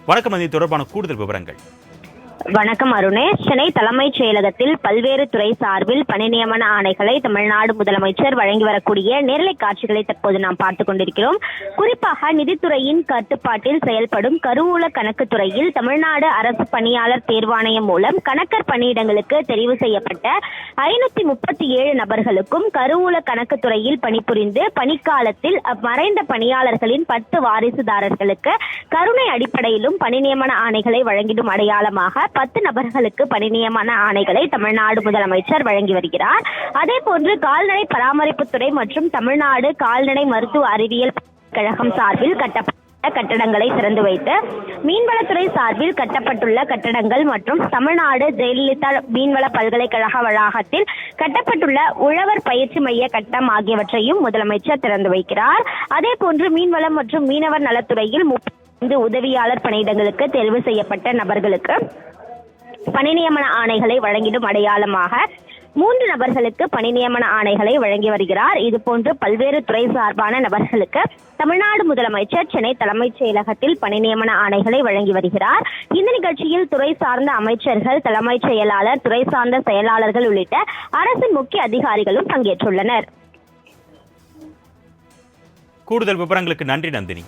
வணக்கம். அது தொடர்பான கூடுதல் விவரங்கள். வணக்கம் அருணேஷ். சென்னை தலைமைச் செயலகத்தில் பல்வேறு துறை சார்பில் பணி நியமன ஆணைகளை தமிழ்நாடு முதலமைச்சர் வழங்கி வரக்கூடிய நேரலை காட்சிகளை தற்போது நாம் பார்த்துக் கொண்டிருக்கிறோம். குறிப்பாக நிதித்துறையின் கட்டுப்பாட்டில் செயல்படும் கருவூல கணக்கு துறையில் தமிழ்நாடு அரசு பணியாளர் தேர்வாணையம் மூலம் கணக்கர் பணியிடங்களுக்கு தெரிவு செய்யப்பட்ட 537 நபர்களுக்கும் கருவூல கணக்கு துறையில் பணிபுரிந்து பணிக்காலத்தில் மறைந்த பணியாளர்களின் 10 வாரிசுதாரர்களுக்கு கருணை அடிப்படையிலும் பணி நியமன ஆணைகளை வழங்கிடும் அடையாளமாக 10 நபர்களுக்கு பணி நியமன ஆணைகளை தமிழ்நாடு முதலமைச்சர் வழங்கி வருகிறார். அதே போன்று கால்நடை பராமரிப்புத்துறை மற்றும் தமிழ்நாடு கால்நடை மருத்துவ அறிவியல் கழகம் சார்பில் கட்டப்பட்ட கட்டடங்களை திறந்து வைத்து மீன்வளத்துறை சார்பில் கட்டப்பட்டுள்ள கட்டடங்கள் மற்றும் தமிழ்நாடு ஜெயலலிதா மீன்வள பல்கலைக்கழக வளாகத்தில் கட்டப்பட்டுள்ள உழவர் பயிற்சி மைய கட்டம் ஆகியவற்றையும் முதலமைச்சர் திறந்து வைக்கிறார். அதே போன்று மீன்வளம் மற்றும் மீனவர் நலத்துறையில் 35 உதவியாளர் பணியிடங்களுக்கு தேர்வு செய்யப்பட்ட நபர்களுக்கு பணி நியமன ஆணைகளை வழங்கிடும் அடையாளமாக 3 நபர்களுக்கு பணி நியமன ஆணைகளை வழங்கி வருகிறார். இதுபோன்று பல்வேறு துறை சார்பான நபர்களுக்கு தமிழ்நாடு முதலமைச்சர் சென்னை தலைமைச் செயலகத்தில் பணி நியமன ஆணைகளை வழங்கி வருகிறார். இந்த நிகழ்ச்சியில் துறை சார்ந்த அமைச்சர்கள், தலைமைச் செயலாளர், துறை சார்ந்த செயலாளர்கள் உள்ளிட்ட அரசின் முக்கிய அதிகாரிகளும் பங்கேற்றுள்ளனர். கூடுதல் விவரங்களுக்கு நன்றி நந்தினி.